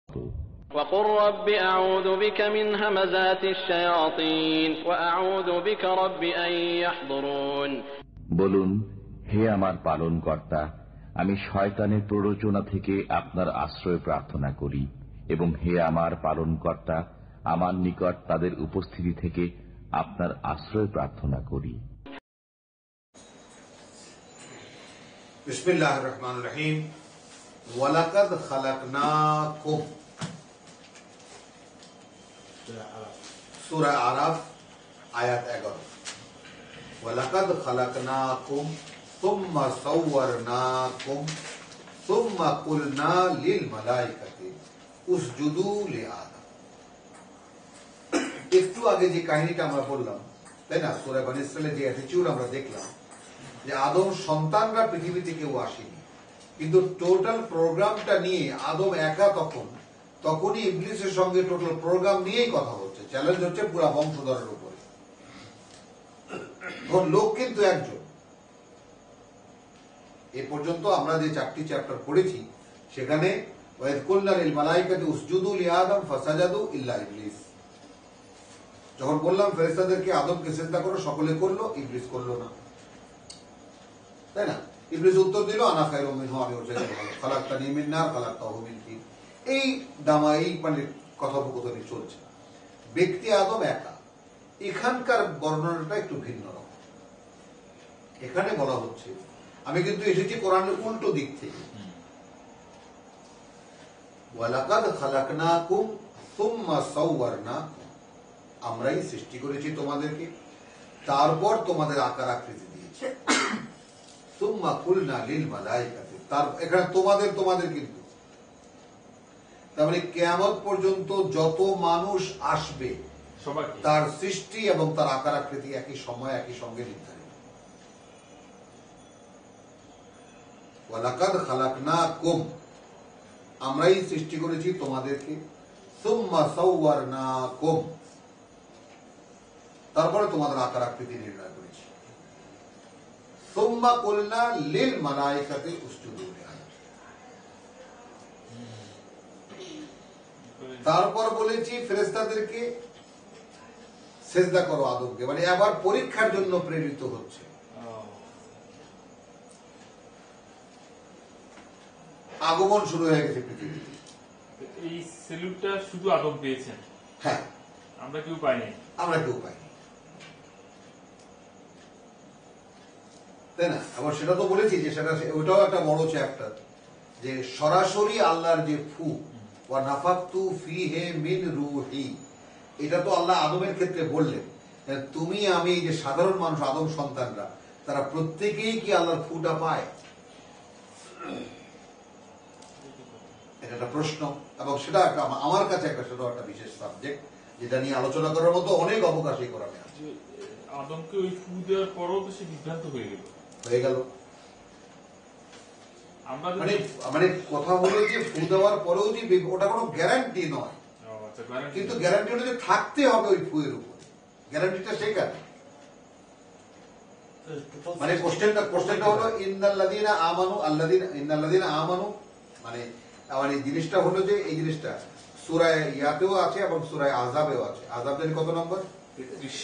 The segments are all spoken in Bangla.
وقل رب أعوذ بك من همزات الشياطين وأعوذ بك رب أن يحضرون। বলুন, হে আমার পালনকর্তা, আমি শয়তানের প্ররোচনা থেকে আপনার আশ্রয় প্রার্থনা করি, এবং হে আমার পালনকর্তা, আমার নিকট তাদের উপস্থিতি থেকে আপনার আশ্রয় প্রার্থনা করি। বিসমিল্লাহির রহমানির রহিম। ওয়ালাকাদ খালাকনাকুম, সূরা আরাফ আয়াত 11। ওয়ালাকাদ খালাকনাকুম সুম্মা সাওয়ারনাকুম সুম্মা কুলনা লিল মালাইকাতি উসজুদু লিআদম। একটু আগে যে কাহিনীটা আমরা বললাম, তাই না, সূরা বনী ইসরাঈলের যে অ্যাটিটিউড আমরা দেখলাম, যে আদম সন্তানরা পৃথিবীতে কেউ আসেনি, কিন্তু টোটাল প্রোগ্রামটা নিয়ে আদম একা তখনই ইবলিসের সঙ্গে টোটাল প্রোগ্রাম নিয়েই কথা হচ্ছে। চ্যালেঞ্জ হচ্ছে পুরা বংশধরের উপরে। লোক কিন্তু একজন। এ পর্যন্ত আমরা যে 4টি চ্যাপ্টার পড়েছি, সেখানে ওয়াইদ কুলনা লিল মালাইকাতি উসজুদু লিআদম ফাসাজাদু ইল্লা ইবলিস। যখন বললাম ফেরেশতাদেরকে আদমকে সিজদা করো, সকলে করলো, ইবলিস করলো না, তাই না? ইবলিস উত্তর দিল, আনা খায়রুম মিনহু, আমি ওর চাইতে ভালো, খালাকতানি মিন নার খালাকতাহু মিন তিন। এই মানে কথোপকথনই চলছে। ব্যক্তি আদম একা। এখানকার বর্ণনাটা একটু ভিন্ন রকম। এখানে বলা হচ্ছে, আমি কিন্তু এসেছি কোরআনের উল্টো দিক থেকে। ওয়ালাকাদ খালাকনাকুম সুম্মা সাওয়ারনাকুম, আমরাই সৃষ্টি করেছি তোমাদেরকে, তারপর তোমাদের আকার আকৃতি দিয়েছি। সুম্মা কুলনা লিল মালাইকাতি, তার এখানে তোমাদের কিন্তু, তার মানে কিয়ামত পর্যন্ত যত মানুষ আসবে তার সৃষ্টি এবং তার আকার আকৃতি একই সময় একই সঙ্গে নির্ধারিত। ওয়ালাকাদ খালাকনাকুম, আমরাই সৃষ্টি করেছি তোমাদেরকে, সুম্মা সাওয়ারনাকুম, তারপরে তোমাদের আকার আকৃতি নির্ণয় করেছি। সুম্মা কুলনা লিল মালাইকাতি উসজুদু লিআদম, তারপর বলেছি ফেরেশতাদেরকে সিজদা করো আদমকে। মানে আবার পরীক্ষার জন্য প্রেরিত হচ্ছে। আগমন শুরু হয়ে গেছে পৃথিবীতে। এই সেলুটটা শুধু আদম পেয়েছেন? হ্যাঁ, আমরা কেউ পাইনি। তাই না? আবার সেটা তো বলেছি যে ওটাও একটা বড় চ্যাপ্টার, যে সরাসরি আল্লাহর যে ফু, ওয়া নাফাকতু ফীহি মিন রূহি, এটা তো আল্লাহ আদমের ক্ষেত্রে বললেন। তুমি আমি, যে সাধারণ মানুষ আদম সন্তানরা, তারা প্রত্যেকেই কি আল্লাহর ফুটা পায়? এটা একটা প্রশ্ন, এবং সেটা আমার কাছে সেটাও একটা বিশেষ সাবজেক্ট, যেটা নিয়ে আলোচনা করার মতো অনেক অবকাশ এই কোরআনে আছে। আদমকে ওই ফু দেওয়ার পরও তো সে বিভ্রান্ত হয়ে গেল। মানে কথা হলো যে ফু দেওয়ার পরেও যে ওটা কোনো গ্যারান্টি নয়, কিন্তু গ্যারান্টি হলো যে থাকতে হবে ওই ফুয়ের উপরে। গ্যারান্টিটা সেখানে। মানে কোশ্চেনটা হলো ইন্নাল্লাযীনা আমানু, মানে এই জিনিসটা হলো যে এই জিনিসটা সূরা ইয়াতেও আছে এবং সূরা আযাবেও আছে। আযাব জানি কত নম্বর? 33।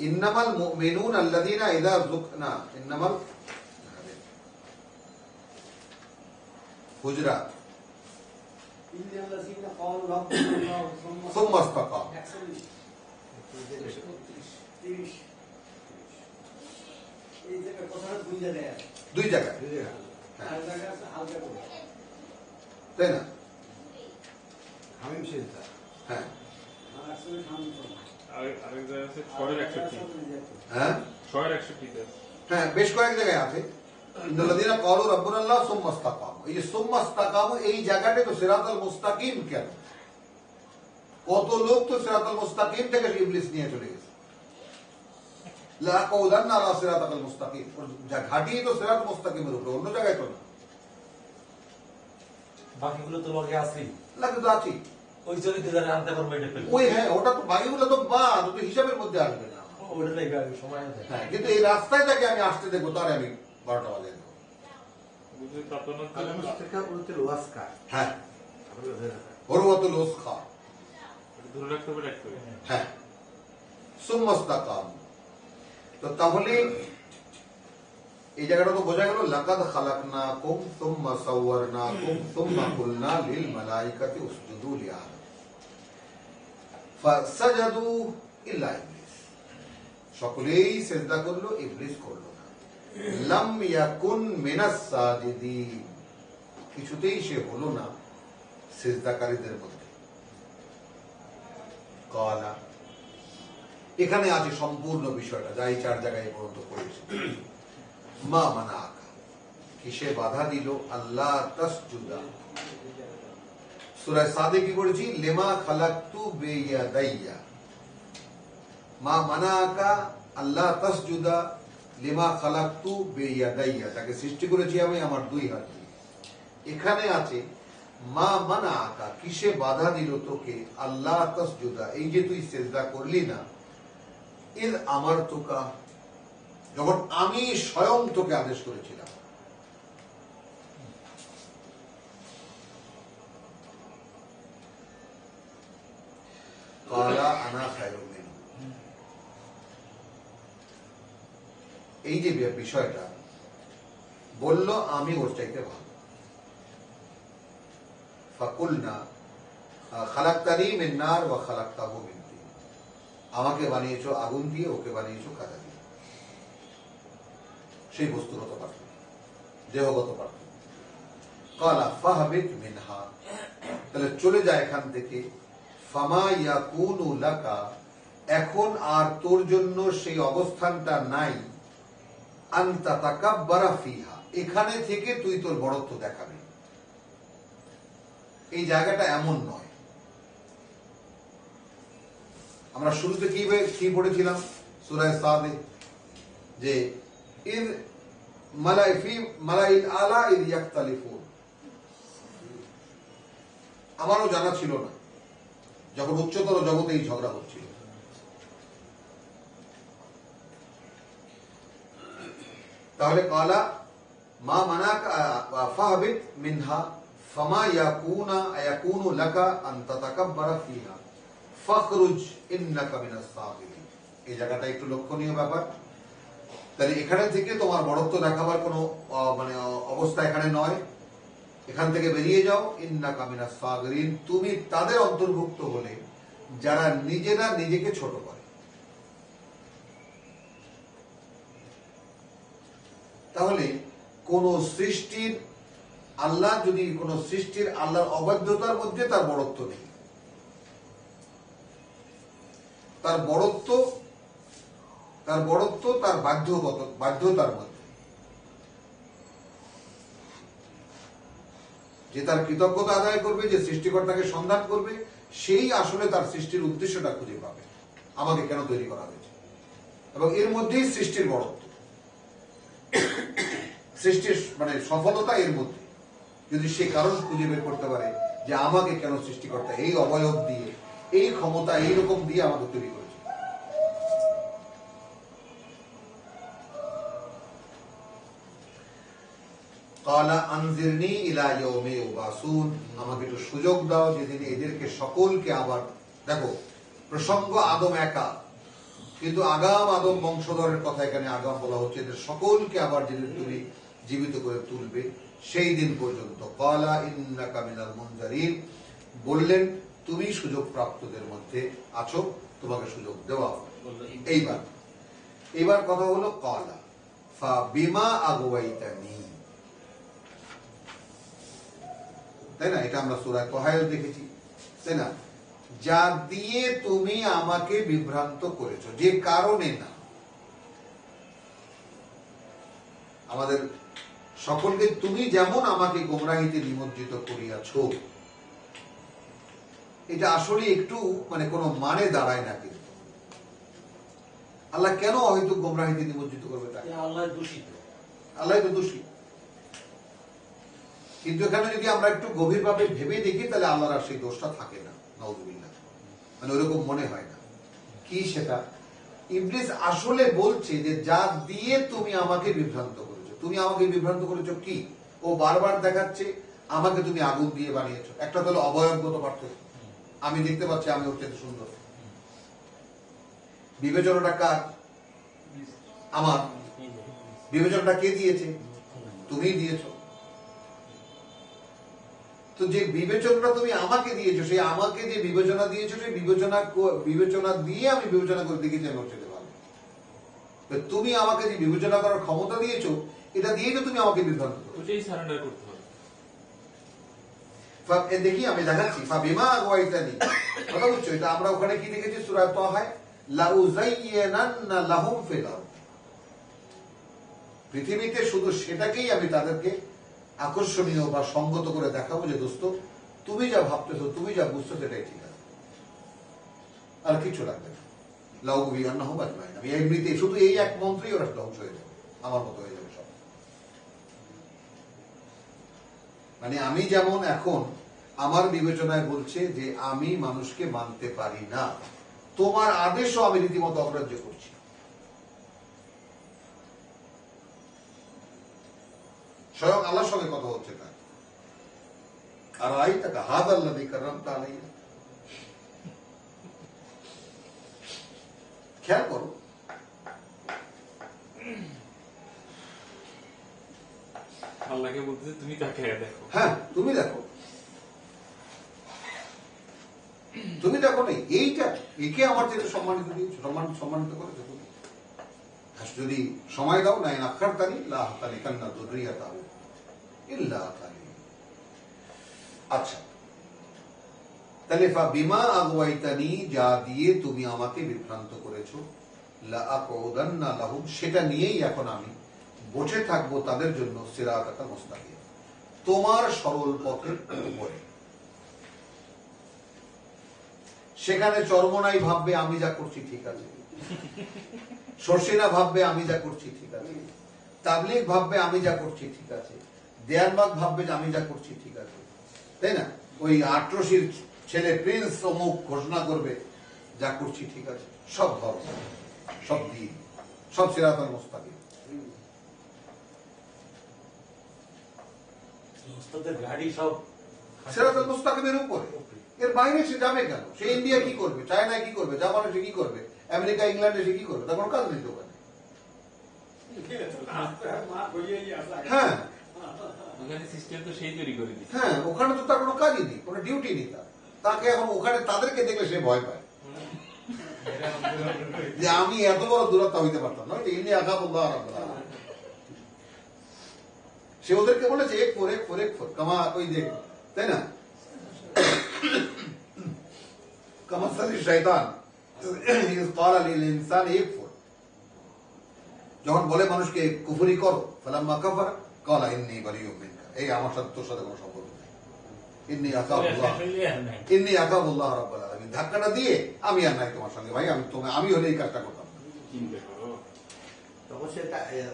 ইন্নামাল মুমিনুনা আল্লাযীনা ইযা যুকনা, ইন্নামাল হুজরাত, ইন্নাল্লাযীনা ক্বালু রাব্বুনাল্লাহু সুম্মা ইসতাকামু। এই জায়গায় কথাটা দুই জায়গায়, তাই না? হ্যাঁ, হ্যাঁ, বেশ কয়েক জায়গায় আছে। ইন্নাল্লাযীনা ক্বালু রাব্বুনাল্লাহু সুম্মা ইসতাকামু, এই যে সুম্মা ইসতাকামু, এই জায়গাটা তো সিরাতাল মুস্তাকিম। কেন? কত লোক তো সিরাতাল মুস্তাকিম থেকে ইবলিস নিয়ে চলে গেছে। লাকুদান্না আলা সিরাতাল মুস্তাকিম, ঘাটি তো সিরাত মুস্তাকিমের উপরে, অন্য জায়গায় তো না। বাকিগুলো তো লগে আছে, লাগে তো আছে, ওই চরিত্রে যারা আনতে পারবে এটা পেল। ওই হ্যাঁ, ওটা তো বাকিগুলো তো বাদ, ওটা হিসাবের মধ্যে আসবে না। ওটা লাগবে সময় আছে। হ্যাঁ, কিন্তু এই রাস্তায় তাকে আমি আসতে দেখবো, তার আমি 12টা বাজে দেবো। বুঝে কাতানোর على জন্য مستكا قلت الواسكا হ্যাঁ ওরওয়াতুল উসখা ধরে রাখতে হবে রাখতে হবে। হ্যাঁ সুম্মাস্তাকাম। তো তাহলে এই জায়গাটা তো বোঝা গেল লাকাদ খালাকনাকুম সুম্মা সাওয়ারনাকুম সুম্মা কুলনা লিল মালাইকাতি উসজুদু লিআদম ফাসাজাদু ইল্লা ইবলিস। সকলেই সিজদা করলো, ইবলিস করলো না। লাম ইয়াকুন মিনাস সাজিদিন, কিছুতেই সে হলো না সিজদাকারীদের মধ্যে। কালা, এখানে আছে সম্পূর্ণ বিষয়টা, যা এই 4 জায়গায় পর্যন্ত পড়েছে। মা মানা আকা, কিসে বাধা দিল? আল্লাহ তাসজুদা। সূরা সাদে কি পড়েছি? লিমা খালাকতু বিয়াদাইয়া। মা মানা আকা আল্লাহ তাসজুদা লিমা খালাকতু বিয়াদাইয়া, তাকে সৃষ্টি করেছি আমি আমার 2 হাত দিয়ে। এখানে আছে মা মানা আকা, কিসে বাধা দিল তোকে? আল্লাহ তাসজুদা, এই যে তুই সিজদা করলি না। ইদ আমার তোকা, যখন আমি স্বয়ং তোকে আদেশ করেছিলাম। কালা আনা খায়রুম মিনহু, এই যে বিষয়টা বলল, আমি ওর চাইতে ভালো। ফাকুলনা খালাকতানি মিন নার ওয়া খালাকতাহু মিন তিন, আমাকে বানিয়েছো আগুন দিয়ে, ওকে বানিয়েছো কাদা দিয়ে। সেই বস্তুগত পার্থক্য, দেহগত পার্থক্য। কালা ফাহবিত মিনহা, তাহলে চলে যায় এখান থেকে। ফামা ইয়াকুনু লাকা, এখন আর তোর জন্য সেই অবস্থানটা নাই। আন তাতাকাব্বারা ফিহা, এখানে থেকে তুই তোর বড়ত্ব দেখাবি। এই জায়গাটা এমন নয়। আমরা শুরুতে কি পড়েছিলাম সূরা সাদে, যে ইদ মালাইল আলা ইদ ইয়াখতালিফুন। আমারও জানা ছিল না যখন উচ্চতর জগতে এই ঝগড়া হচ্ছিল। তাহলে কালা মা মানাকা ফাহবিত মিনহা ফামা ইয়াকুনু লাকা আন তাতাকাব্বারা ফিহা ফাখরুজ ইন্নাকা মিনাস সাগিরিন। এই জায়গাটা একটু লক্ষণীয় ব্যাপার। তাহলে এখানে থেকে তোমার বড়ত্ব দেখাবার কোনো অবস্থা এখানে নয়। এখান থেকে বেরিয়ে যাও। ইন্নাকা মিনাস সাগিরিন, তুমি তাদের অন্তর্ভুক্ত হলে যারা নিজেরা নিজেকে ছোট করে। তাহলে কোন সৃষ্টির আল্লাহ, যদি কোন সৃষ্টির আল্লাহর অবাধ্যতার মধ্যে তার বড়ত্ব নেই। তার বড়ত্ব তার বাধ্যতার মধ্যে, যে তার কৃতজ্ঞতা আদায় করবে, যে সৃষ্টিকর্তাকে সন্ধান করবে, সেই আসলে তার সৃষ্টির উদ্দেশ্যটা খুঁজে পাবে, আমাকে কেন তৈরি করা হয়েছে। এবং এর মধ্যেই সৃষ্টির বড়ত্ব, সৃষ্টির সফলতা এর মধ্যে। যদি সে কারণ খুঁজে বের করতে পারে যে আমাকে কেন সৃষ্টিকর্তা এই অবয়ব দিয়ে, এই ক্ষমতা এইরকম দিয়ে আমাকে তৈরি করেছে। কালা আনজিরনি ইলা ইয়াউমি ইউবাসুন, আমাকে একটু সুযোগ দাও যেদিন এদেরকে সকলকে আবার, দেখো প্রসঙ্গ আদম একা, কিন্তু আগাম আদম বংশধরের কথা এখানে আগাম বলা হচ্ছে, এদের সকলকে আবার যেদিন তুমি জীবিত করে তুলবে সেই দিন পর্যন্ত। কালা ইন্নাকা মিনাল মুনজারিন, বললেন তুমি সুযোগ প্রাপ্তদের মধ্যে আছো, তোমাকে সুযোগ দেওয়া হবে। এইবার কথা হলো কালা ফাবিমা আগওয়াইতানি, তাই না? এটা আমরা সূরা তোহায় দেখেছি, তাই না? যা দিয়ে তুমি আমাকে বিভ্রান্ত করেছো, যে কারণে না। আমাদের সকলকে তুমি যেমন আমাকে গোমরাহিতে নিমজ্জিত করিয়াছ, এটা আসলে একটু কোনো মানে দাঁড়ায় না। কিন্তু আল্লাহ কেন হয়তো গোমরাহিতে নিমজ্জিত করবে? তাই আল্লাহ দোষিত, আল্লাহ তো দোষী। কিন্তু এখানে যদি আমরা একটু গভীরভাবে ভেবে দেখি, তাহলে আল্লাহর আর সেই দোষটা থাকে না, নাউযুবিল্লাহ। ওরকম মনে হয় না। কি সেটা? ইবলিস আসলে বলছে যে যা দিয়ে তুমি আমাকে বিভ্রান্ত করেছো, তুমি আমাকে বিভ্রান্ত করেছো কি? ও বারবার দেখাচ্ছে আমাকে তুমি আগুন দিয়ে বানিয়েছো। একটা হলো অবয়বগত পার্থক্য, আমি দেখতে পাচ্ছি আমি ওর চেয়ে সুন্দর। বিবেচনাটা কার? আমার। বিবেচনাটা কে দিয়েছে? তুমি দিয়েছো। তো যে বিবেচনাটা তুমি আমাকে দিয়েছো, সেই আমাকে যে বিবেচনা দিয়েছো, সেই বিবেচনা দিয়ে আমি বিবেচনা করে দেখেছি আমি ওর চেয়ে ভালো। তুমি আমাকে যে বিবেচনা করার ক্ষমতা দিয়েছো, এটা দিয়েই তো তুমি আমাকে বিভ্রান্ত করো। সারেন্ডার করতে হবে। দেখি আমি দেখাচ্ছি ফাবিমা আগওয়াইতানি, কথা বুঝছো? এটা আমরা ওখানে কি দেখেছি সূরা তাহায়, লাউযায়্যিনান্না লাহুম ফিল আরদ। পৃথিবীতে শুধু সেটাকেই আমি তাদেরকে আকর্ষণীয় বা সঙ্গত করে দেখাবো যে দোস্ত তুমি যা ভাবতেছো, তুমি যা বুঝছো সেটাই ঠিক আছে, আর কিছু লাগবে না। লাউযয়্যিনান্নাহুম আজমাইন। আমি এমনিতে শুধু এই এক মন্ত্রেই ওরা ধ্বংস হয়ে যাবে, আমার মতো হয়ে যাবে সব। মানে আমি যেমন এখন আমার বিবেচনায় বলছে যে আমি মানুষকে মানতে পারি না, তোমার আদেশও আমি রীতিমতো অগ্রাহ্য করছি। স্বয়ং আল্লাহর সঙ্গে কথা হচ্ছে না। আর আই তাকা হাদ আল্লাযী কাররামতা আলাইয়া, খেয়াল করো। আল্লাহকে বলতেছে তুমি তাকে দেখো। হ্যাঁ, তুমি দেখো, তুমি দেখো নেই এইটা, একে আমার চেয়ে সম্মানিত দিয়েছো, সম্মানিত করেছো তুমি। যদি সময় দাও না, আখারতানি লাহতানি কান্না যুররিয়াতাহু ইল্লা তালি। আচ্ছা, তাহলে ফাবিমা আগওয়াইতানি, যা দিয়ে তুমি আমাকে বিভ্রান্ত করেছো, লাআকুদান্না লাহুম, সেটা নিয়েই এখন আমি বসে থাকবো তাদের জন্য সিরাতাল মুস্তাকিম, তোমার সরল পথের উপরে। সেখানে চরমনাই ভাববে আমি যা করছি ঠিক আছে, শর্ষিনা ভাববে আমি যা করছি ঠিক আছে, তাবলীগ ভাববে আমি যা করছি ঠিক আছে, দেয়ানবাগ ভাববে যে আমি যা করছি ঠিক আছে, তাই না? ওই আটরশির ছেলে প্রিন্স অমুক ঘোষণা করবে যা করছি ঠিক আছে। সব ধর্ম, সব দিন, সব সিরাতাল মুস্তাকিম। গাড়ি সব সিরাতাল মুস্তাকিমের উপরে, এর বাইরে সে যাবে কেন? সে ইন্ডিয়া কি করবে, চায়না কি করবে, জাপানে সে কি করবে, আমেরিকা ইংল্যান্ডে সে কি করবে? তার কোনো কাজ নেই তো ওখানে। হ্যাঁ ওখানে সিস্টেম তো সেই তৈরি করে দিচ্ছে। হ্যাঁ, ওখানে তো তার কোনো কাজই নেই, কোনো ডিউটি নেই তার। তাকে এখন ওখানে তাদেরকে দেখলে সে ভয় পায় যে আমি এত বড় দূরত্ব হইতে পারতাম না। ইন্ডিয়া আকাবুল্লাহ রাব্বুল আলামিন, সে ওদেরকে বলেছে এক ফোর এক ফোর এক ফোর কামা, ওই দেখ, তাই না? কামাসালি শয়তান ইজ ক্বালা লিল ইনসানি ইয়াকফুর, যখন বলে মানুষকে কুফরি করো, ফালাম্মা কাফারা ক্বালা ইন্নী বারিউম মিনকা, এই আমার সাথে তোর সাথে কোনো সম্পর্ক নেই, ইন্নী আখাফুল্লাহ রাব্বুল আলামিন। ধাক্কাটা দিয়ে আমি আর নাই তোমার সঙ্গে ভাই, আমি হলে এই কাজটা করতাম। তখন সে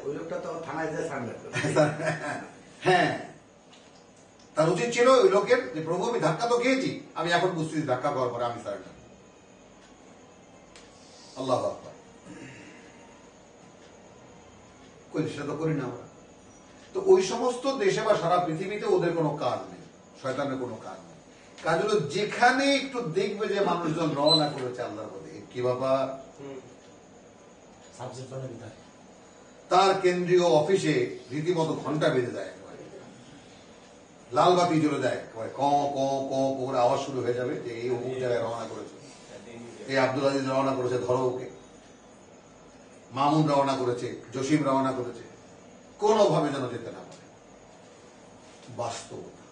ওই লোকটা তো থানায় যায় সারেন্ডার করে। হ্যাঁ, তার উচিত ছিল ওই লোকের যে প্রভু আমি ধাক্কা তো খেয়েছি, আমি এখন বুঝতেছি ধাক্কা খাওয়ার পরে আমি সারেন্ডার। আল্লাহু আকবার। কই সেটা তো করি না আমরা। তো ওই সমস্ত দেশে বা সারা পৃথিবীতে ওদের কোনো কাজ নেই, শয়তানের কোনো কাজ নেই। কাজ হলো যেখানে একটু দেখবে যে মানুষজন রওনা করেছে আল্লাহর পথে, কি বাবা, তার কেন্দ্রীয় অফিসে রীতিমতো ঘন্টা বেজে যায়, লাল বাতি জ্বলে যায়, ক ক ক করে আওয়াজ শুরু হয়ে যাবে যে এই অমুক জায়গায় রওনা করেছে, এই আব্দুল আজিজ রওনা করেছে, ধরো ওকে, মামুন রওনা করেছে, জসিম রওনা করেছে, কোনোভাবে যেন যেতে না পারে। বাস্তবতা,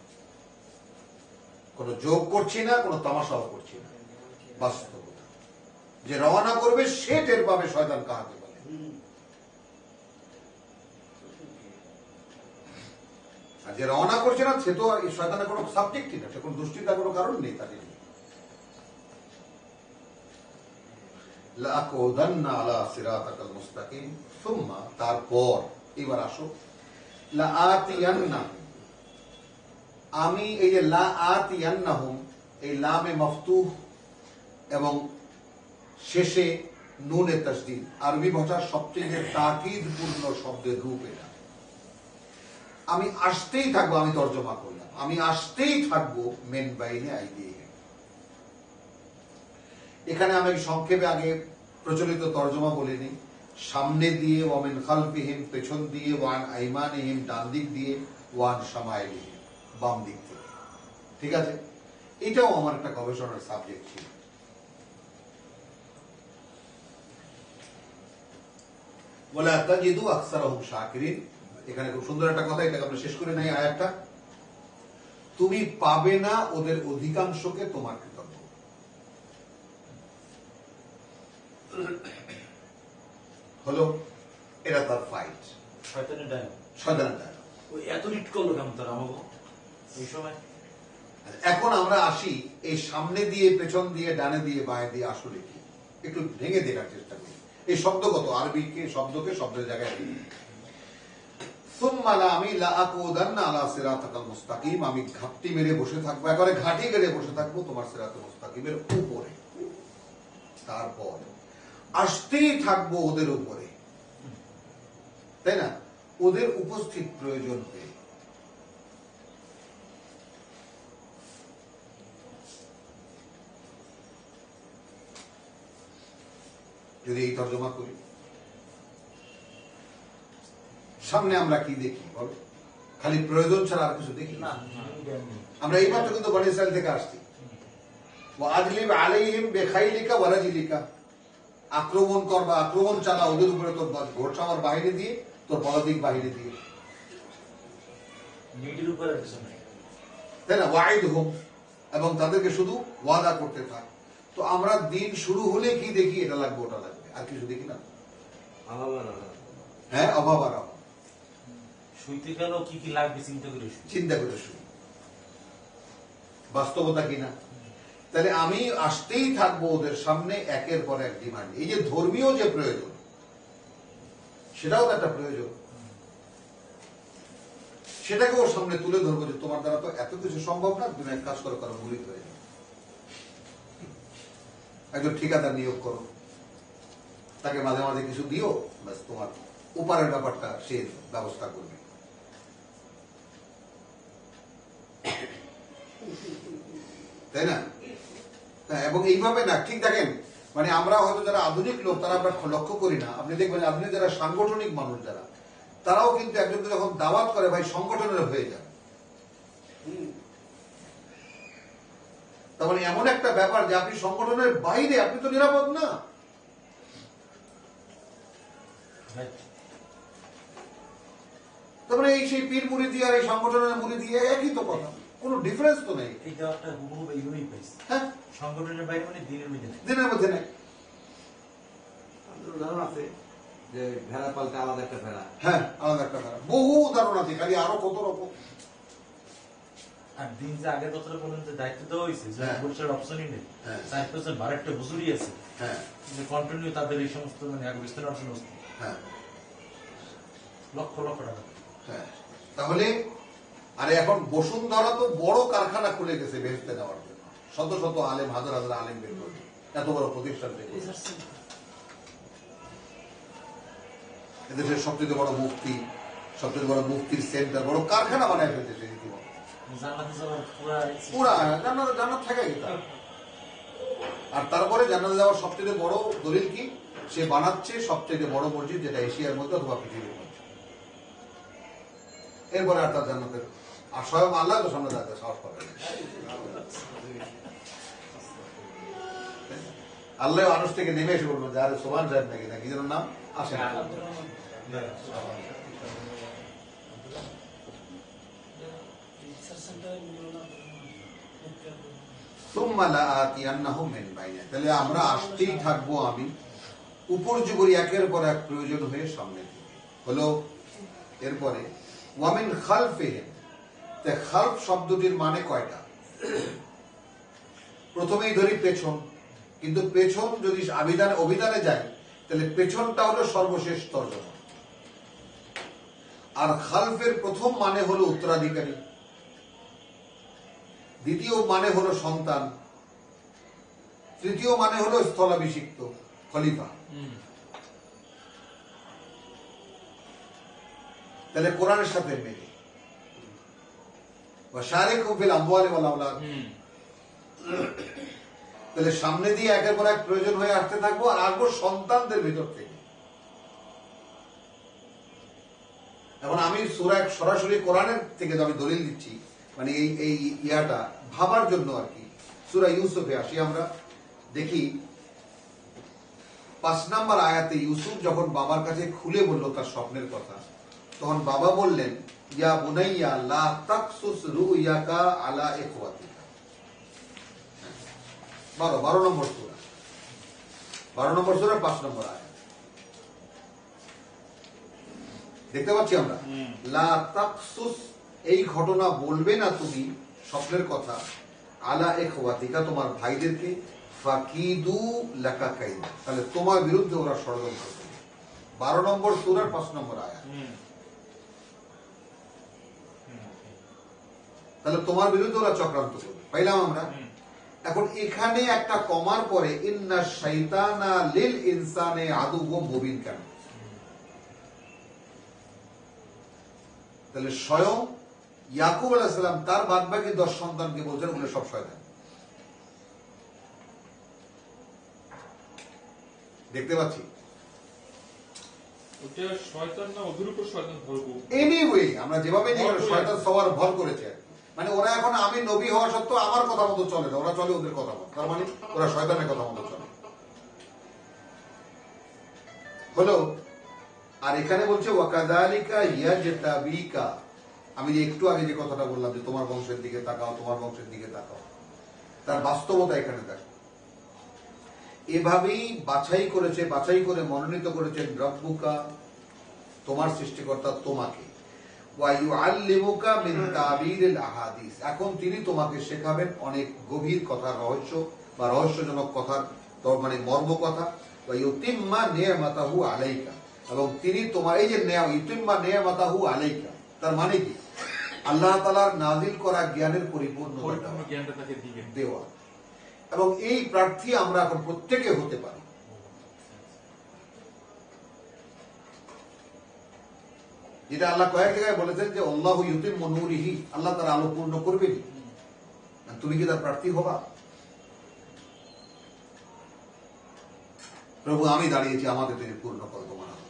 কোনো যোগ করছি না, কোনো তামাশাও করছি না, বাস্তবতা। যে রওনা করবে সে টের পাবে শয়তান কাহাকে বলে। আর যে রওনা করছে না সে তো শয়তানের কোনো সাবজেক্টই না, সে কোনো দুশ্চিন্তার কোনো কারণ নেই তাদের। লাআকুদান্না আলা সিরাতাল মুস্তাকিম সুম্মা, তারপর এবার আসো, লাআতিয়ান্না, আমি এই যে লাআতিয়ান্নাহুম, এই লামে মফতুহ এবং শেষে নুনে তাসদীদ, আরবি ভাষার সবচেয়ে তাকিদপূর্ণ শব্দের রূপ এটা। আমি আসতেই থাকবো, আমি তর্জমা করলাম, আমি আসতেই থাকবো মেন বাইনে আই দিয়ে। এখানে আমি সংক্ষেপে আগে প্রচলিত তর্জমা বলিনি, সামনে দিয়ে, ওয়ামিন খালফিহিম পেছন দিয়ে, ওয়ান আইমানিহিম ডান দিক দিয়ে, ওয়ান শামাইলিহিম বাম দিক থেকে। ঠিক আছে, এটাও আমার একটা গবেষণার সাবজেক্ট ছিল। বলে তাজিদু আকসারহুম শাকিরিন। এখানে খুব সুন্দর একটা কথা, এটাকে আমরা শেষ করে নেই আয়াতটা। তুমি পাবে না ওদের অধিকাংশকে তোমার কৃতজ্ঞ। হলো এটা তার ফাইট, শয়তানের ডায়লগ। শয়তানের ডায়লগ। ওই এত রিট করলো কেমন তার আমাকে এই সময়? এখন আমরা আসি এই সামনে দিয়ে, পেছন দিয়ে, ডানে দিয়ে, বাঁয়ে দিয়ে আসলে কি একটু ভেঙে দেখার চেষ্টা করি। এই শব্দগত আরবিকে শব্দকে শব্দের জায়গায় সুম্মা লা আমি লা আকুদান্না আলা সিরাতাল মুস্তাকিম, আমি ঘাপটি মেরে বসে থাকবো, একবারে ঘাটি মেরে বসে থাকবো তোমার সিরাতুল মুস্তাকিমের উপরে। তারপর আসতেই থাকবো ওদের উপরে, তাই না? ওদের উপস্থিত প্রয়োজন হয়ে। যদি এই তর্জমা করি, সামনে আমরা কি দেখি বল? খালি প্রয়োজন ছাড়া আর কিছু দেখি না। আমরা এই মাত্র কিন্তু বনী ইসরাইল থেকে আসছি। ওয়াজলিব আলাইহিম বিখাইলিকা ওয়া রাজিলিকা, আক্রমণ কর বা আক্রমণ চালা ওদের উপরে তোর ঘোড়সাওয়ার বাহিনী দিয়ে, তোর পদাতিক বাহিনী দিয়ে, নিডের উপরে কিছু নাই, তাই না? ওয়াইদহুম, এবং তাদেরকে শুধু ওয়াদা করতে থাক। তো আমরা দিন শুরু হলে কি দেখি? এটা লাগবে, ওটা লাগবে, আর কিছু দেখি না। হ্যাঁ, অভাব আর অভাব। শুইতে গেল কি কি লাগবে চিন্তা করে চিন্তা করে শুনি, বাস্তবতা কিনা। তাহলে আমি আসতেই থাকবো ওদের সামনে একের পর এক ডিমান্ড। এই যে ধর্মীয় যে প্রয়োজন, সেটাও তো একটা প্রয়োজন, সেটাকে ওর সামনে তুলে ধরবো যে তোমার দ্বারা তো এত কিছু সম্ভব না, তুমি এক কাজ করো, কারো মুরিদ হয়ে যাও, একজন ঠিকাদার নিয়োগ করো, তাকে মাঝে মাঝে কিছু দিও, ব্যাস তোমার উপারের ব্যাপারটা সে ব্যবস্থা করবে। তাই না? এবং এইভাবে না, ঠিক দেখেন, মানে আমরা হয়তো যারা আধুনিক লোক তারা আমরা লক্ষ্য করি না। আপনি দেখবেন আপনি যারা সাংগঠনিক মানুষ যারা, তারাও কিন্তু একজনকে যখন দাওয়াত করে, ভাই সংগঠনের হয়ে যায়। তার মানে এমন একটা ব্যাপার যে আপনি সংগঠনের বাইরে, আপনি তো নিরাপদ না। তারপরে এই সেই পীর মুড়ি দিয়ে আর এই সংগঠনের মুড়ি দিয়ে একই তো কথা, কোনো ডিফারেন্স তো নেই। এই দেওয়াটা হুবহু এইভাবেই পাইছে। হ্যাঁ, সংগঠনের বাইরে মানে দিনের মধ্যে নেই। দিনের মধ্যে নেই। উদাহরণ আছে যে ভেড়া পালতে আলাদা একটা ভেড়া। হ্যাঁ, আলাদা একটা ধারা, বহু উদাহরণ আছে, খালি আরো কত রকম। আর দিন যে আগের কথাটা বলেন যে দায়িত্ব দেওয়া হয়েছে, পরিচয়ের অপশনই নেই, হ্যাঁ। 4% ভাড়া একটা হুজুরি আছে, হ্যাঁ, যে কন্টিনিউ তাদের এই সমস্ত মানে আগে বিস্তার অর্জন হচ্ছে হ্যাঁ, লক্ষ লক্ষ টাকা। হ্যাঁ। তাহলে আরে এখন বসুন্ধরা তো বড় কারখানা খুলে গেছে বেহেশতে নেওয়ার জন্য, শত শত আলেম, হাজার হাজার আলেম বের করে, এত বড় প্রতিষ্ঠান থেকে। এদেশের সবচেয়ে বড় মুফতি, সবচেয়ে বড় মুফতির সেন্টার, বড় কারখানা বানায় ফেলতেছে রীতিমতো। জান্নাতে যাওয়ার পুরা জান্নাত থাকে গেছে। আর তারপরে জান্নাতে যাওয়ার সবচেয়ে বড় দলিল কি? সে বানাচ্ছে সবচেয়ে বড় মসজিদ, যেটা এশিয়ার মধ্যে অথবা পৃথিবীর মধ্যে। এরপরে আর তার জান্নাতের, আর স্বয়ং আল্লাহ তো সামনে যাতে সাহস পাবে না। আল্লাহ মানুষ থেকে নেমে এসে বলবেন যে আরে সোমান সাহেব নাকি, নাকি যেন নাম আসে না। তাহলে আমরা আসতেই থাকবো আমি উপর্যুপরি একের পর এক প্রয়োজন হয়ে সামনে থেকে। হলো এরপরে ওয়ামিন খালফিহিম, খালফ শব্দটির মানে কয়টা? প্রথমেই ধরি পেছন, কিন্তু পেছন যদি অভিধানে যায় তাহলে পেছনটা হলো সর্বশেষ তর্জমা। আর খালফের প্রথম মানে হলো উত্তরাধিকারী, দ্বিতীয় মানে হলো সন্তান, তৃতীয় মানে হলো স্থলাভিষিক্ত খলিফা। তাহলে কোরআনের সাথে মেলে। ওয়াশারিকহুম ফিল আমওয়ালি ওয়াল আওলাদ। তাহলে সামনে দিয়ে একের পর এক প্রয়োজন হয়ে আসতে থাকবো, আর আসবো সন্তানদের ভিতর থেকে। এখন আমি সূরা সরাসরি কোরআনের থেকে আমি দলিল দিচ্ছি, মানে এই ইয়াটা ভাবার জন্য আর কি। সূরা ইউসুফে আসি আমরা, দেখি 5 নম্বর আয়াতে ইউসুফ যখন বাবার কাছে খুলে বলল তার স্বপ্নের কথা, তখন বাবা বললেন, ইয়া বুনাইয়া লা তাকসুস রুয়াকা আলা ইখওয়াতিকা। 12 নম্বর সূরা, 12 নম্বর সূরা 5 নম্বর আয়াত দেখতে পাচ্ছি আমরা। লা তাকসুস, এই ঘটনা বলবে না তুমি, স্বপ্নের কথা, আলা ইখওয়াতিকা, তোমার ভাইদেরকে, ফাকিদু লাকা কাইদা, তাহলে তোমার বিরুদ্ধে ওরা ষড়যন্ত্র করবে। 12 নম্বর সূরার 5 নম্বর আয়াত। তাহলে তোমার বিরুদ্ধে ওরা চক্রান্ত করবে, পাইলাম আমরা। এখন এখানে একটা কমার পরে ইন্না শাইতানা লিল ইনসানে আদুউম মুবিন কেন? তাহলে স্বয়ং ইয়াকুব আলাইহিস সালাম তার বাদবাকি 10 সন্তানকে বলছেন ওগুলো সব শয়তান। দেখতে পাচ্ছি ওটা শয়তান না, ওদের উপর শয়তান ভর করবে। এনিওয়ে আমরা যেভাবে নিয়ে শয়তান সবার ভর করেছে আর কি। মানে ওরা এখন আমি নবী হওয়া সত্ত্বেও আমার কথা মতো চলে না, ওরা চলে ওদের কথা মতো, তার মানে ওরা শয়তানের কথা মতো চলে হলো। আর এখানে বলছে ওয়াকাযালিকা ইয়াজতাবিকা, আমি যে একটু আগে যে কথাটা বললাম যে তোমার বংশের দিকে তাকাও, তোমার বংশের দিকে তাকাও, তার বাস্তবতা এখানে দেখো। এভাবেই বাছাই করেছে, বাছাই করে মনোনীত করেছেন রব্বুকা, তোমার সৃষ্টিকর্তা তোমাকে, ওয়া ইউআল্লিমুকা মিন তাবিরিল আহাদিস, এখন তিনি তোমাকে শেখাবেন অনেক গভীর কথার রহস্য বা রহস্যজনক কথার মানে মর্ম কথা। ওয়া ইউতিম্মা নি'মাতাহু আলাইকা, এবং তিনি তোমার এই যে ইউতিম্মা নি'মাতাহু আলাইকা, তার মানে কি? আল্লাহ তাআলার নাযিল করা জ্ঞানের পরিপূর্ণতা জ্ঞানটা তাকে দিবেন, দেওয়া। এবং এই প্রার্থী আমরা এখন প্রত্যেকে হতে পারি। যেটা আল্লাহ কয়েক জায়গায় বলেছেন যে আল্লাহু ইউতিম্মু নূরিহি, আল্লাহ তার আলো পূর্ণ করবেন। তুমি কি তার প্রার্থী হবা? প্রভু আমি দাঁড়িয়েছি, আমাকে তুমি পূর্ণ করো তোমার আলো।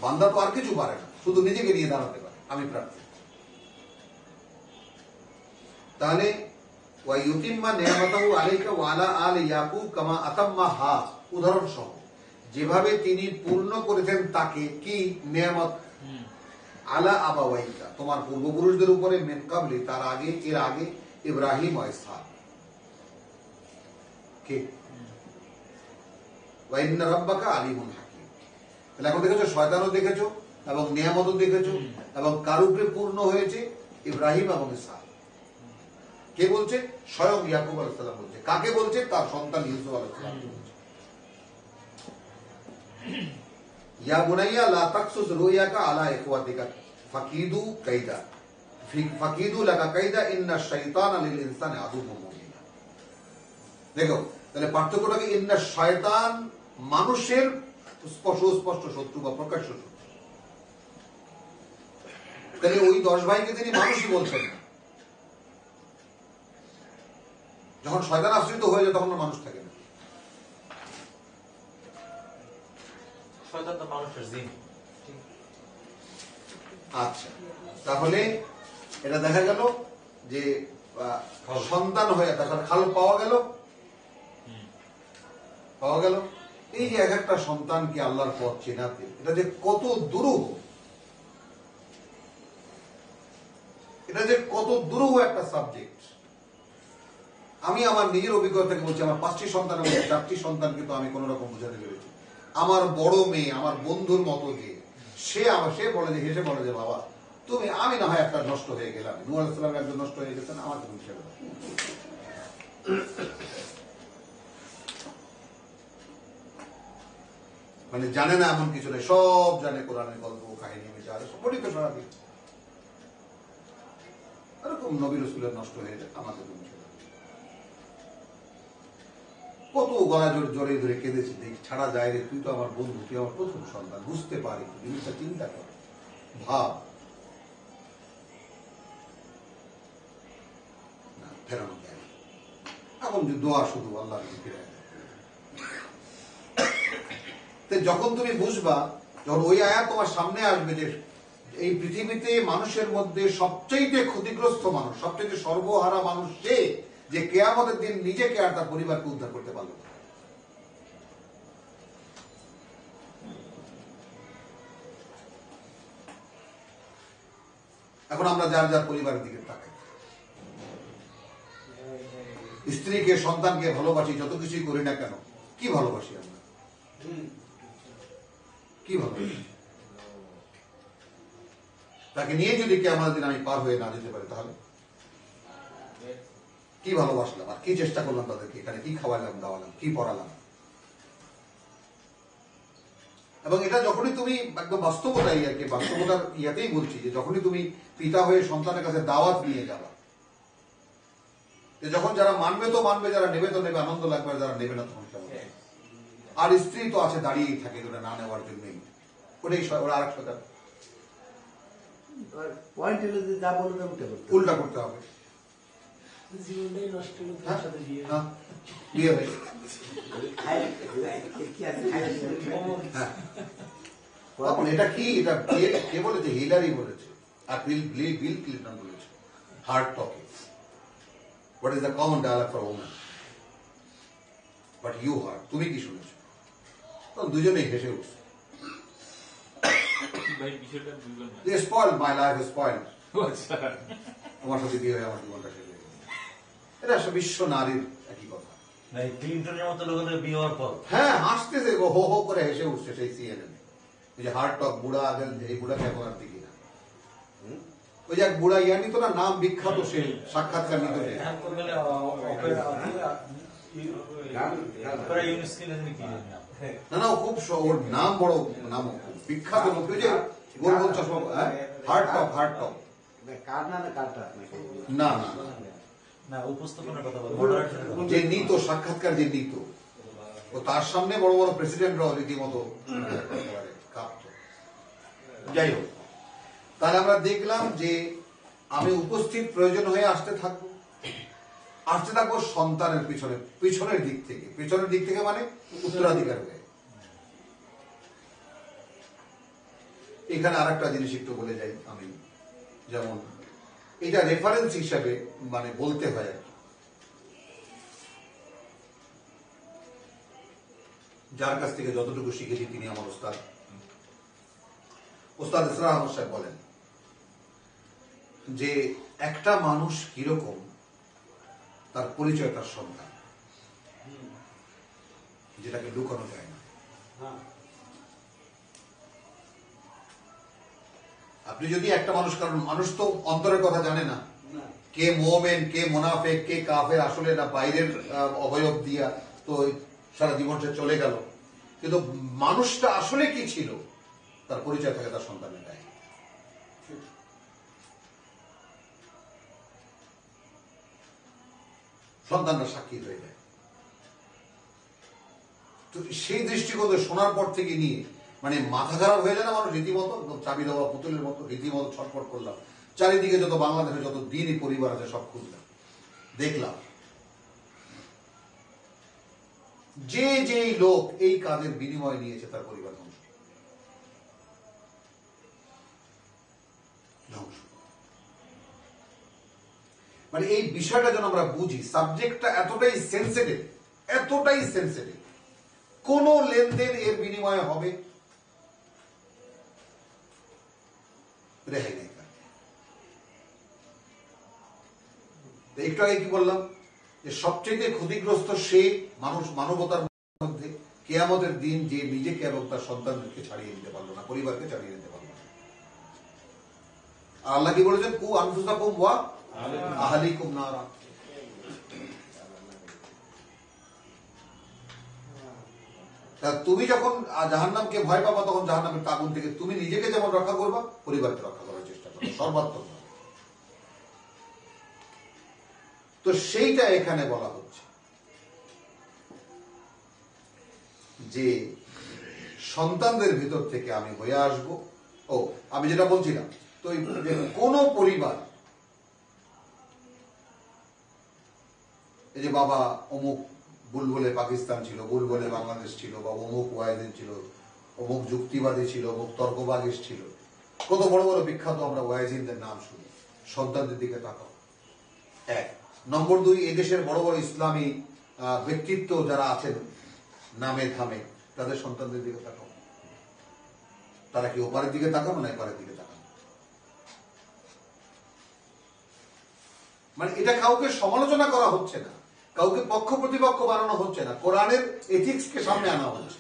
বান্দা তো আর কিছু পারে না, শুধু নিজেকে নিয়ে দাঁড়াতে পারে, আমি প্রার্থী। তাহলে ওয়া ইউতিম্মা নি'মাতাহু আলাইকা ওয়া আলা আলি ইয়াকুব কামা আতাম্মাহা, উদাহরণ সহ যেভাবে তিনি পূর্ণ করেছেন তাকে, কি নিয়ামত, আলা আবাওয়াইকা, তোমার পূর্বপুরুষদের উপরে, মিন কাবলি, তার আগে, এর আগে, ইব্রাহিম ও ইসহাক কে, ওয়া ইন্না রাব্বাকা আলিমুন হাকিম। তাহলে এখন দেখেছো শয়তানও দেখেছো এবং নিয়ামতও দেখেছো, এবং কার উপরে পূর্ণ হয়েছে? ইব্রাহিম এবং ইসহাক। কে বলছে? স্বয়ং ইয়াকুব আলাইহিস সালাম বলছে। কাকে বলছে? তার সন্তান ইউসুফ আলাইহিস সালাম বলছে। ইয়া বুনাইয়া লা তাকসুস রুয়াকা আলা ইখওয়াতিকা ফাকিদু কাইদা, ফাকিদু লাকা কাইদা ইন্না শাইতানা লিল ইনসানি আদুউম মুবিন। দেখো তাহলে পার্থক্যটা কি? ইন্না শয়তান মানুষের স্পষ্ট শত্রু বা প্রকাশ্য শত্রু। তাহলে ওই 10 ভাইকে তিনি মানুষই বলছেন না। যখন শয়তান আশ্রিত হয়ে যায় তখন মানুষ থাকে না। শয়তান তো মানুষের জিন। আচ্ছা, তাহলে এটা দেখা গেল যে সন্তান হয়ে তার খাল পাওয়া গেল। এই যে এক একটা সন্তানকে আল্লাহর পথ চেনাতে, এটা যে কত দুরূহ, এটা যে কত দুরূহ একটা সাবজেক্ট। আমি আমার নিজের অভিজ্ঞতা থেকে বলছি, আমার 5টি সন্তানের মধ্যে 4টি সন্তানকে তো আমি কোন রকম বোঝাতে পেরেছি। আমার বড় মেয়ে আমার বন্ধুর মতো, যে সে বলে যে, হেসে বলে যে, বাবা তুমি, আমি না হয় একটা নষ্ট হয়ে গেলাম, নূহ আলাইহিস সালাম একজন নষ্ট হয়ে গেছেন, আমাকে তুমি ছেড়ে দাও। মানে জানে না এমন কিছু নেই, সব জানে, কোরআনের গল্প কাহিনী বিচার পড়িত সারাদিন। এরকম নবী রাসূলের নষ্ট হয়ে যায়, আমাকে তুমি ছেড়ে দাও। কত গলা জড়িয়ে ধরে কেঁদেছি, ছাড়া যায় রে, তুই তো আমার বন্ধু, তুই আমার প্রথম সন্তান, বুঝতে পারি, জিনিসটা চিন্তা কর, ভাব। ফেরানো যায় না। এখন যে দোয়া শুধু আল্লাহ ফিরে, যখন তুমি বুঝবা, যখন ওই আয়াত তোমার সামনে আসবে যে এই পৃথিবীতে মানুষের মধ্যে সবচেয়ে ক্ষতিগ্রস্ত মানুষ, সবচেয়ে সর্বহারা মানুষ সে, যে কিয়ামতের দিন নিজেকে আর তার পরিবারকে উদ্ধার করতে পারল না। এখন আমরা যার যার পরিবারের দিকে তাকাই, স্ত্রীকে সন্তানকে ভালোবাসি, যত কিছুই করি না কেন, কি ভালোবাসি আমরা, কি ভালোবাসি? তাকে নিয়ে যদি কিয়ামতের দিন আমি পার হয়ে না যেতে পারি, তাহলে কি ভালোবাসলাম আর কি চেষ্টা করলাম তাদেরকে, এখানে কি খাওয়ালাম দাওয়ালাম, কি পড়ালাম? এবং এটা যখনই তুমি একদম বাস্তবতাই আর কি, বাস্তবতার ইয়াতেই বলছি, যে যখনই তুমি পিতা হয়ে সন্তানের কাছে দাওয়াত নিয়ে যাবা, যখন যারা মানবে তো মানবে, যারা নেবে তো নেবে, আনন্দ লাগবে, যারা নেবে না তখন কেমন। আর স্ত্রী তো আছে দাঁড়িয়েই থাকে ওটা না নেওয়ার জন্যই, ওটাই ওরা আর একটা পয়েন্ট হলো যে যা বলবে উল্টা করতে হবে। জীবনটাই নষ্ট করতে হ্যাঁ? সাথে বিয়ে হ্যাঁ, বিয়ে হয়ে হ্যাঁ। তখন এটা কি, এটা কে বলেছে? হিলারি বলেছে, আর বিল ক্লিন্টন বলেছে হার্ড টকে। What is the common dialogue for woman? But you heard, তুমি কি শুনেছো? তখন দুজনেই হেসে উঠছে। ভাই বিষয়টা বুঝলাম না। They spoiled my life, spoiled. আচ্ছা, তোমার সাথে বিয়ে হয়ে আমার জীবনটা শেষ হয়ে গেল। এটা বিশ্ব নারীর একই কথা। ভাই ক্লিনটনের মতো লোকেদের বিয়ে হওয়ার পর হ্যাঁ, হাসতেছে, হো হো করে হেসে উঠছে সেই সিএনএন। ওই যে হার্ড টক বুড়া, আগে এই বুড়াকে এখন আর দেখি না। ওই যে এক বুড়া ইয়া নিত না, নাম বিখ্যাত, সে সাক্ষাৎকার নিত যে। এখন তো গেলে অপেরা ইউনিস্কিন কি জানি না না, ও খুব ওর নাম বড়, নাম খুব বিখ্যাত লোক। ওই যে গোলগোল চশমা, হার্ড টক। কার না কারটা না না, না উপস্থাপনের কথা বল, যে নিত সাক্ষাৎকার, যে নিত, ও তার সামনে বড় বড় প্রেসিডেন্টরাও রীতিমতো কাঁপত। যাই হোক, তাহলে আমরা দেখলাম যে আমি উপস্থিত প্রয়োজন হয়ে আসতে থাকবো সন্তানের পিছনের দিক থেকে মানে উত্তরাধিকার হয়ে। এখানে আর একটা জিনিস একটু বলে যাই আমি, যেমন এটা রেফারেন্স হিসাবে মানে বলতে হয় আর কি, যার কাছ থেকে যতটুকু শিখেছি তিনি আমার ওস্তাদ ইসরার আহমদ সাহেব বলেন যে একটা মানুষ কিরকম, তার পরিচয় তার সন্তান, যেটাকে লুকানো যায় না। আপনি যদি একটা মানুষ, কারণ মানুষ তো অন্তরের কথা জানে না, কে মোমেন, কে মোনাফেক, কে কাফের, আসলে না বাইরের অবয়ব দিয়া তো সারা জীবন সে চলে গেল, কিন্তু মানুষটা আসলে কি ছিল তার পরিচয় থাকে তার সন্তানের গায়ে। সন্তানরা সাক্ষী হয়ে যায়। তো সেই দৃষ্টিকোণ শোনার পর থেকে নিয়ে মানে মাথা খারাপ হয়ে যায় না মানুষ, রীতিমতো চাবি দেওয়া পুতুলের মতো রীতিমতো ছটফট করলাম। চারিদিকে যত বাংলাদেশে যত দিনই পরিবার আছে সব খুঁজলাম, দেখলাম যে লোক এই কাজের বিনিময় নিয়েছে তার পরিবার ধ্বংস। মানে এই বিষয়টা যেন আমরা বুঝি, সাবজেক্টটা এতটাই সেন্সিটিভ, কোন লেনদেন এর বিনিময়ে হবে রেহাই নেই। একটু আগে কি বললাম যে সবচেয়ে ক্ষতিগ্রস্ত সে মানুষ মানবতার মধ্যে কিয়ামতের দিন, যে নিজেকে এবং তার সন্তানদেরকে ছাড়িয়ে নিতে পারলো না, পরিবারকে ছাড়িয়ে নিতে পারলো না। আর আল্লাহ কি বলেছেন, কু আনফুসাকুম ওয়া আহলিকুম নারা। তুমি যখন জাহান্নামকে ভয় পাবা, তখন জাহান্নামের আগুন থেকে তুমি নিজেকে যেমন রক্ষা করবা, পরিবারকে রক্ষা করার চেষ্টা করবে সর্বাত্মক। তো সেইটা এখানে বলা হচ্ছে যে সন্তানদের ভিতর থেকে আমি হয়ে আসব। আমি যেটা বলছিলাম, তো কোন পরিবার এই যে বাবা অমুক বুলবুলে পাকিস্তান ছিল, বুলবুলে বাংলাদেশ ছিল, বা অমুক ওয়াইদিন ছিল, অমুক যুক্তিবাদী ছিল, অমুক তর্কবাগিস ছিল, কত বড় বড় বিখ্যাত আমরা ওয়াইজিনদের নাম শুনি। সন্তানদের দিকে তাকাও। এক নম্বর দুই, এদেশের বড় বড় ইসলামী ব্যক্তিত্ব যারা আছেন নামে ধামে, তাদের সন্তানদের দিকে তাকাও। তারা কি ওপারের দিকে তাকানো না এপারের দিকে তাকানো? মানে এটা কাউকে সমালোচনা করা হচ্ছে না, কাউকে পক্ষ প্রতিপক্ষ বানানো হচ্ছে না, কোরআনের এথিক্সকে সামনে আনা হচ্ছে।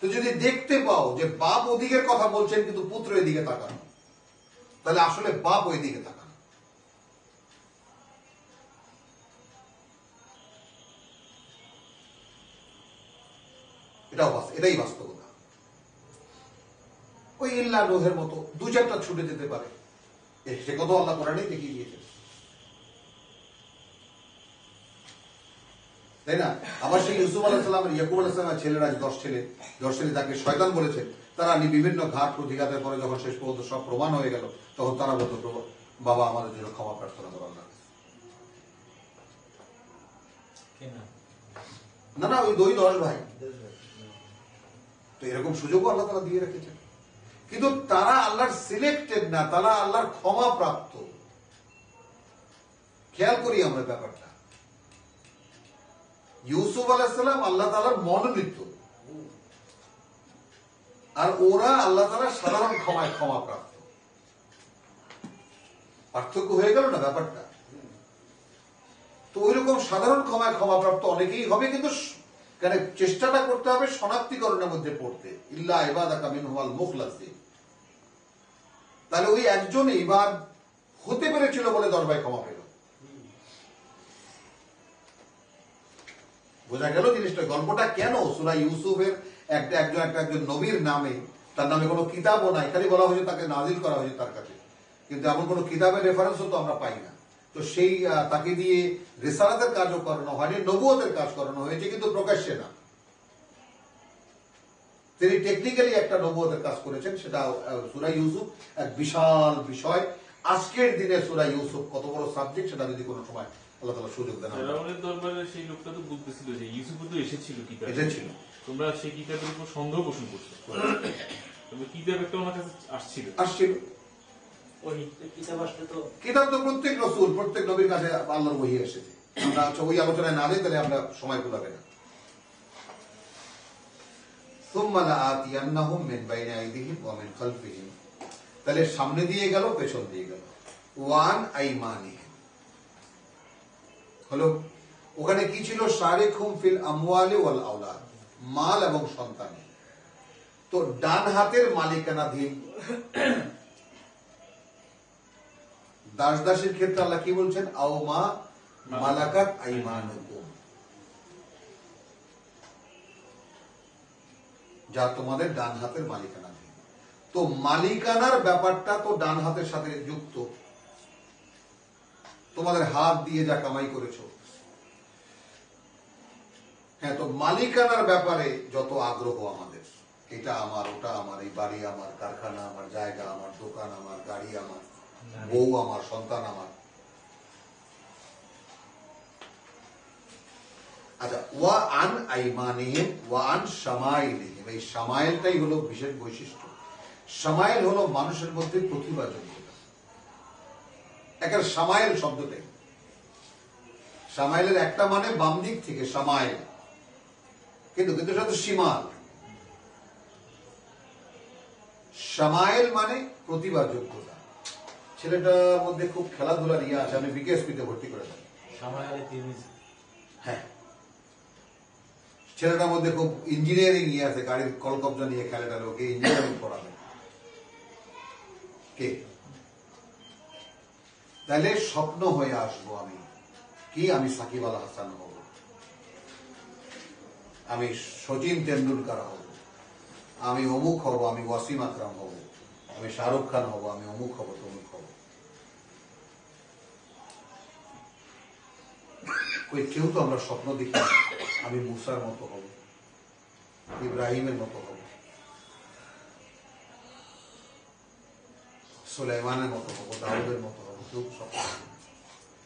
তো যদি দেখতে পাও যে বাপ ওদিকের কথা বলছেন কিন্তু পুত্র এদিকে তাকানো, তাহলে আসলে বাপ ওই দিকে তাকানো। এটাই বাস্তবতা। ওই ইল্লা রোহের মতো দু চারটা ছুটে যেতে পারে, সে কত আল্লাহ কোরআনেই দেখিয়ে দিয়েছে, তাই না? আবার সেই ইউসুফ আলাইহিসসালামের, ইয়াকুব আলাইহিসসালামের ছেলেরা 10 ছেলে তাকে শয়তান বলেছেন, তারা বিভিন্ন ঘাট প্রতিঘাতের পরে যখন শেষ পর্যন্ত সব প্রমাণ হয়ে গেল, তখন তারা বলতো, বাবা আমাদের জন্য ক্ষমা প্রার্থনা করো আল্লাহ। না ওই 10 ভাই। তো এরকম সুযোগও আল্লাহ তারা দিয়ে রেখেছেন, কিন্তু তারা আল্লাহর সিলেক্টেড না, তারা আল্লাহর ক্ষমা প্রাপ্ত। খেয়াল করি আমরা ব্যাপারটা। ইউসুফ আলাইহিসসালাম আল্লাহ তাআলার মনোনীত, আর ওরা আল্লাহ তাআলার সাধারণ ক্ষমা প্রাপ্ত। পার্থক্য হয়ে গেল না ব্যাপারটা? তো ওইরকম সাধারণ ক্ষমা প্রাপ্ত অনেকেই হবে, কিন্তু চেষ্টাটা করতে হবে শনাক্তিকরণের মধ্যে পড়তে, ইল্লা ইবাদাকা মিনহুল মুখলাসিন। তাহলে ওই একজন ইবাদ হতে পেরেছিল বলে 10 ভাই ক্ষমা পেল। বোঝা গেল জিনিসটা? গল্পটা কেন সূরা ইউসুফের একজন নবীর নামে, তার নামে কোনো কিতাবও নাই, খালি বলা হয়েছে তাকে নাজিল করা হয়েছে তার কাছে, কিন্তু এমন কোনো কিতাবের রেফারেন্সও তো আমরা পাই না। তো সেই তাকে দিয়ে রিসালাতের কাজও করানো হয়নি, নবুয়তের কাজ করানো হয়েছে, কিন্তু প্রকাশ্যে না। তিনি টেকনিক্যালি একটা নবুয়তের কাজ করেছেন, সেটা সূরা ইউসুফ এক বিশাল বিষয়। আজকের দিনে সূরা ইউসুফ কত বড় সাবজেক্ট, সেটা যদি কোনো সময় আল্লাহ তাআলা সুযোগ দেন। ফেরাউনের দরবারে সেই লোকটা তো বুঝতেছিল যে ইউসুফ তো এসেছিল কিতাব, এসেছিল, তোমরা সেই কিতাবের উপর সন্দেহ পোষণ করছো, তবে কিতাব একটা ওনার কাছে আসছিল। কিতাব তো প্রত্যেক রাসূল, প্রত্যেক নবীর কাছে আল্লাহর ওহী এসেছে। আমরা ওই আলোচনায় না যাই, তাহলে আমরা সময় কুলাবে না। সুম্মা লাআতিয়ান্নাহুম মিন বাইনি আইদিহিম ওয়া মিন খালফিহিম, তাহলে সামনে দিয়ে গেল, পেছন দিয়ে গেল। ওয়ান আইমানিহিম হলো, ওখানে কি ছিল? শারিকুম ফিল আমওয়ালি ওয়াল আওলাদ, মাল এবং সন্তানে। তো ডান হাতের মালিকানাধীন দাস দাসীর ক্ষেত্রে আল্লাহ কি বলছেন? আও মা মালাকাত আইমানুকুম, যা তোমাদের ডান হাতের মালিকানাধীন। তো মালিকানার ব্যাপারটা তো ডান হাতের সাথে যুক্ত। তোমাদের হাত দিয়ে যা কামাই করেছো, হ্যাঁ, তো মালিকানার ব্যাপারে যত আগ্রহ আমাদের, এটা আমার, ওটা আমার, এই বাড়ি আমার, কারখানা আমার, জায়গা আমার, দোকান আমার, গাড়ি আমার, বউ আমার, সন্তান আমার। আচ্ছা, ওয়া আন আইমানিহিম ওয়া আন শামাইলিহিম, এই শামাইলটাই হলো বিশেষ বৈশিষ্ট্য। শামাইল হলো মানুষের মধ্যে প্রতিভা যোগ্যতা। একের শামাইল শব্দটাই, শামাইলের একটা মানে বাম দিক থেকে শামাইল, কিন্তু সেটা তো শিমাল। শামাইল মানে প্রতিভা যোগ্যতা। ছেলেটার মধ্যে খুব খেলাধুলার ইয়ে আছে, আমি বিকেএসপিতে ভর্তি করে দেন। হ্যাঁ, ছেলেটার মধ্যে খুব ইঞ্জিনিয়ারিং ইয়ে আছে, গাড়ির কলকবজা নিয়ে খেলেটা, ওকে ইঞ্জিনিয়ারিং পড়াবে কে? তাহলে স্বপ্ন হয়ে আসবো আমি কি? আমি সাকিব আল হাসান হব, আমি সচিন তেন্ডুলকার হব, আমি অমুক হব, আমি ওয়াসিম আকরাম হব, আমি শাহরুখ খান হব, আমি অমুক হব, তমুক হব। কেউ তো আমরা স্বপ্ন দেখি আমি মুসার মতো হব, ইব্রাহিমের মতো হব, সুলাইমানের মতো হব, দাউদের মতো হব। কেউ স্বপ্ন,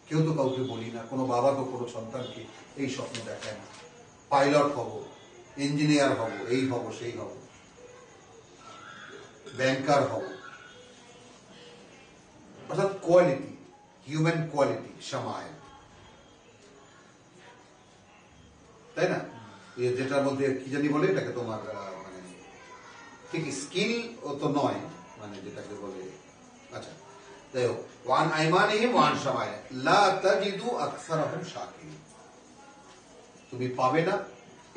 কেউ তো কাউকে বলি না, কোনো বাবা তো কোনো সন্তানকে এই স্বপ্ন দেখায় না, পাইলট হব, ইঞ্জিনিয়ার হব, এই হব, সেই হব, ব্যাংকার হব। অর্থাৎ কোয়ালিটি, হিউম্যান কোয়ালিটি, সামায়, তাই না? যেটার মধ্যে কি জানি বলে এটাকে, তোমার মানে ঠিক স্কিল ও তো নয়, মানে যেটাকে বলে, আচ্ছা যাই হোক, ওয়ান আইমানিহিম ওয়ান শামায় লা তাজিদু আকসারাহুম শাকিরিন, তুমি পাবে না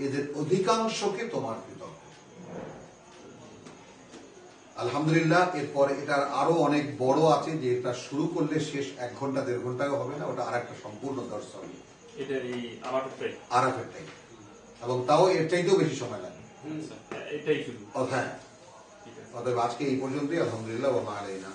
এদের অধিকাংশকে তোমার কৃতজ্ঞ। আলহামদুলিল্লাহ। এরপরে এটার আরো অনেক বড় আছে, যে এটা শুরু করলে শেষ 1 ঘন্টা 1.5 ঘন্টাও হবে না, ওটা আর একটা সম্পূর্ণ দর্শন, এটা এই আরাফাতটাই। আরাফেরটাই, এবং তাও এর চাইতেও বেশি সময় লাগে। এটাই শুধু। হ্যাঁ, ঠিক আছে। অতএব আজকে এই পর্যন্তই। আলহামদুলিল্লাহ ওয়া মা আলাইনা।